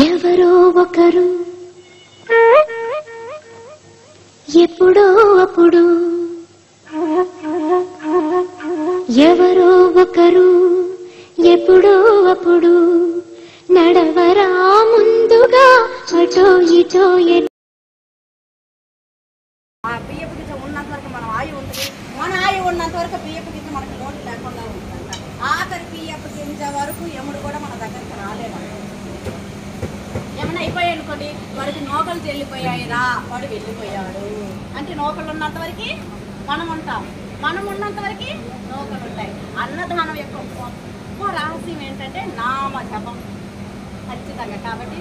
ఎవరో ఒకరు ఎప్పుడో అప్పుడు, ఎవరో ఒకరు ఎప్పుడో అప్పుడు నడవరా ముందుగా అటో ఇటో. బియ్యపు గింజ ఉన్నంత వరకు మన ఆయువు ఉంటుంది, మన ఆయువు ఉన్నంత వరకు బియ్యపు గింజ మనకు లోటు లేకుండా ఉంటుందంట. ఆఖరి బియ్యపు గింజ వరకు యముడు కూడా మన దగ్గరికి రాలేడు. ఏమన్నా అయిపోయాయి అనుకోండి, వాడికి నూకలు చెల్లిపోయాయిరా, వాడు వెళ్ళిపోయాడు అంటే నూకలు ఉన్నంత వరకు మనం ఉంటాం, మనం ఉన్నంత వరకు నూకలు ఉంటాయి. అన్నదానం యొక్క గొప్ప రహస్యం ఏంటంటే నామ జపం ఖచ్చితంగా. కాబట్టి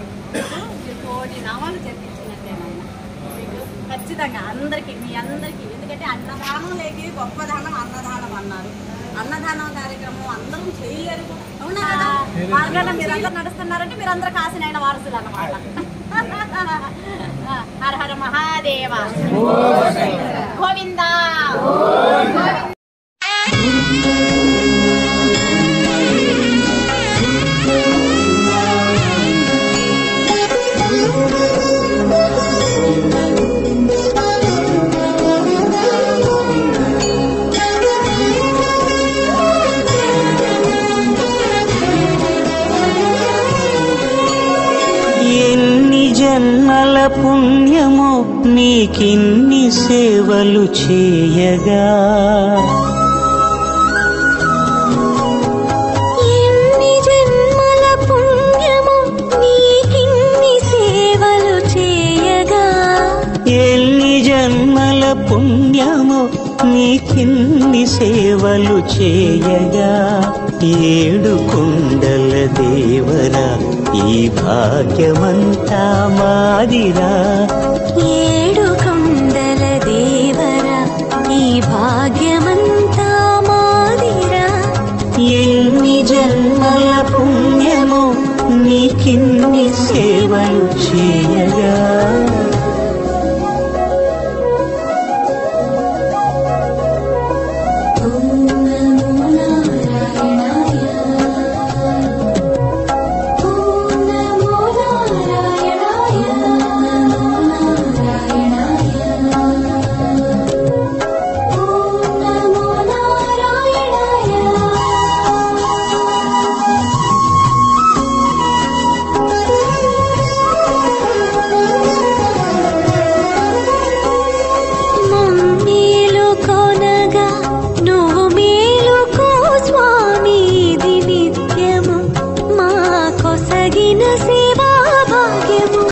కోటి నామాలు చెప్పించినట్టేనైనా మీకు ఖచ్చితంగా అందరికీ, మీ అందరికీ. ఎందుకంటే అన్నదానం లేకి గొప్ప దానం అన్నదానం అన్నారు. అన్నదానం కార్యక్రమం అందరం చేయలేరు, అవునా కదా? మార్గాన మీరందరూ నడుస్తున్నారంటే మీరందరూ కాసినైన వారసులు అన్నమాట. హర హర మహాదేవ, గోవిందా. జన్మల పుణ్యమో నీకిన్ని సేవలు చేయగా, ఎన్ని జన్మల పుణ్యమో నీకిన్ని సేవలు చేయగా, ఎన్ని జన్మల పుణ్యమో నీకిన్ని సేవలు చేయగా. ఏడు కొండల దేవరా ఈ భాగ్యమంతా మాదిరా, ఏడు కొండల దేవరా ఈ భాగ్యమంతా మాదిరా. ఎన్ని జన్మల పుణ్యమో నీకిన్ని సేవలు చేయగా.